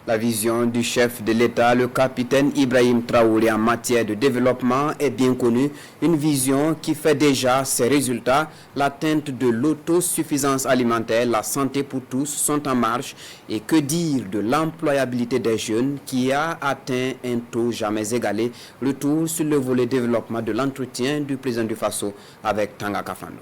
La vision du chef de l'État, le capitaine Ibrahim Traoré, en matière de développement est bien connue. Une vision qui fait déjà ses résultats. L'atteinte de l'autosuffisance alimentaire, la santé pour tous sont en marche. Et que dire de l'employabilité des jeunes qui a atteint un taux jamais égalé. Retour sur le volet développement de l'entretien du président du Faso avec Tanga Kafando.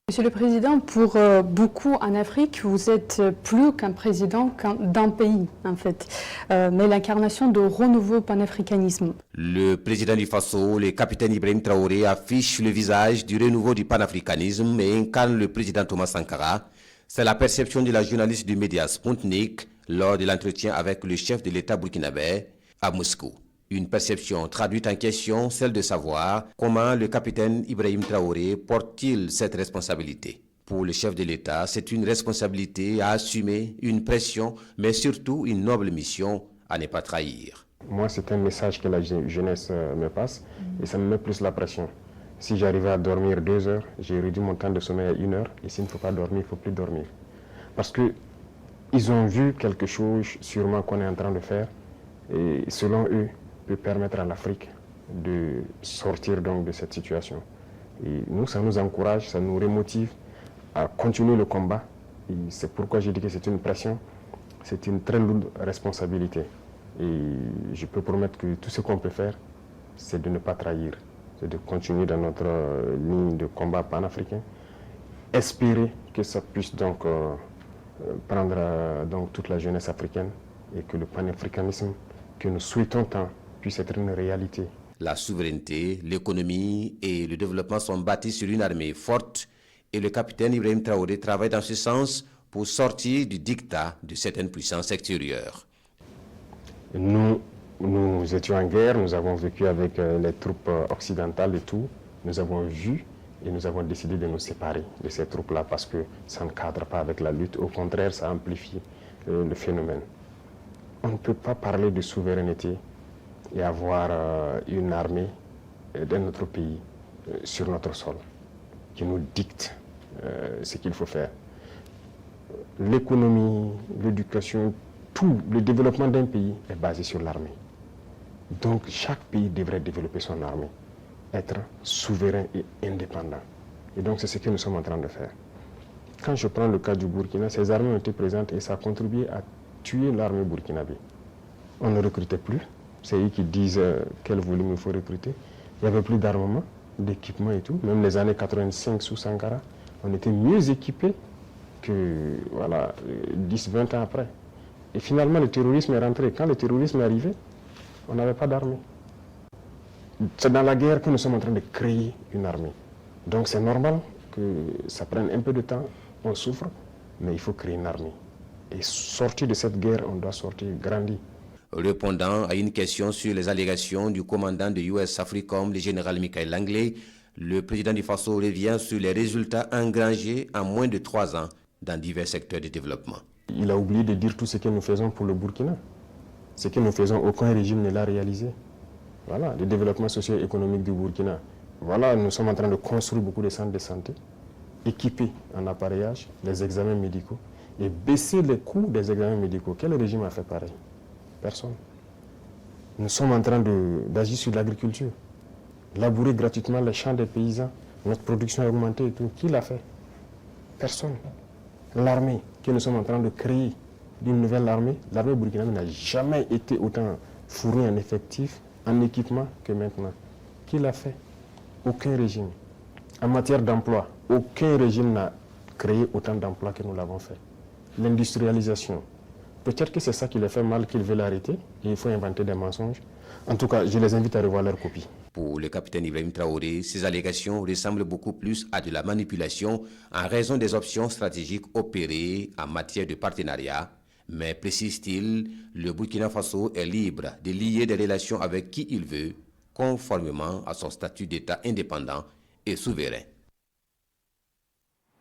Monsieur le Président, pour beaucoup en Afrique, vous êtes plus qu'un président d'un pays, en fait, mais l'incarnation de renouveau panafricanisme. Le président du Faso, le capitaine Ibrahim Traoré, affiche le visage du renouveau du panafricanisme et incarne le président Thomas Sankara. C'est la perception de la journaliste du média Sputnik lors de l'entretien avec le chef de l'État burkinabé à Moscou. Une perception traduite en question, celle de savoir comment le capitaine Ibrahim Traoré porte-t-il cette responsabilité. Pour le chef de l'État, c'est une responsabilité à assumer, une pression, mais surtout une noble mission à ne pas trahir. Moi, c'est un message que la jeunesse me passe et ça me met plus la pression. Si j'arrivais à dormir 2 heures, j'ai réduit mon temps de sommeil à 1 heure et s'il ne faut pas dormir, il ne faut plus dormir. Parce qu'ils ont vu quelque chose sûrement qu'on est en train de faire et selon eux, peut permettre à l'Afrique de sortir donc de cette situation. Et nous, ça nous encourage, ça nous remotive à continuer le combat. Et c'est pourquoi je dis que c'est une pression, c'est une très lourde responsabilité. Et je peux promettre que tout ce qu'on peut faire, c'est de ne pas trahir, c'est de continuer dans notre ligne de combat panafricain, espérer que ça puisse donc prendre donc toute la jeunesse africaine et que le panafricanisme que nous souhaitons tant puisse être une réalité. La souveraineté, l'économie et le développement sont bâtis sur une armée forte et le capitaine Ibrahim Traoré travaille dans ce sens pour sortir du diktat de certaines puissances extérieures. Nous étions en guerre, nous avons vécu avec les troupes occidentales et tout. Nous avons vu et nous avons décidé de nous séparer de ces troupes-là parce que ça ne cadre pas avec la lutte. Au contraire, ça amplifie le phénomène. On ne peut pas parler de souveraineté et avoir une armée d'un autre pays sur notre sol qui nous dicte ce qu'il faut faire. L'économie, l'éducation, tout le développement d'un pays est basé sur l'armée. Donc chaque pays devrait développer son armée, être souverain et indépendant. Et donc c'est ce que nous sommes en train de faire. Quand je prends le cas du Burkina, ces armées ont été présentes et ça a contribué à tuer l'armée burkinabé. On ne recrutait plus. C'est eux qui disent quel volume il faut recruter. Il n'y avait plus d'armement, d'équipement et tout. Même les années 85 sous Sankara, on était mieux équipés que 10-20 ans après. Et finalement, le terrorisme est rentré. Quand le terrorisme est arrivé, on n'avait pas d'armée. C'est dans la guerre que nous sommes en train de créer une armée. Donc c'est normal que ça prenne un peu de temps, on souffre, mais il faut créer une armée. Et sortir de cette guerre, on doit sortir grandi. Répondant à une question sur les allégations du commandant de US AFRICOM, le général Michael Langley, le président du Faso revient sur les résultats engrangés en moins de 3 ans dans divers secteurs de développement. Il a oublié de dire tout ce que nous faisons pour le Burkina. Ce que nous faisons, aucun régime ne l'a réalisé. Voilà, le développement socio-économique du Burkina. Voilà, nous sommes en train de construire beaucoup de centres de santé, équipés en appareillage, les examens médicaux, et baisser les coûts des examens médicaux. Quel régime a fait pareil? Personne. Nous sommes en train d'agir sur l'agriculture, labourer gratuitement les champs des paysans, notre production a augmenté et tout. Qui l'a fait? Personne. L'armée que nous sommes en train de créer, d'une nouvelle armée, l'armée burkinabé n'a jamais été autant fournie en effectifs, en équipement que maintenant. Qui l'a fait? Aucun régime. En matière d'emploi, aucun régime n'a créé autant d'emplois que nous l'avons fait. L'industrialisation. Peut-être que c'est ça qui les fait mal, qu'ils veulent arrêter, et il faut inventer des mensonges. En tout cas, je les invite à revoir leur copie. Pour le capitaine Ibrahim Traoré, ces allégations ressemblent beaucoup plus à de la manipulation en raison des options stratégiques opérées en matière de partenariat. Mais précise-t-il, le Burkina Faso est libre de lier des relations avec qui il veut, conformément à son statut d'État indépendant et souverain.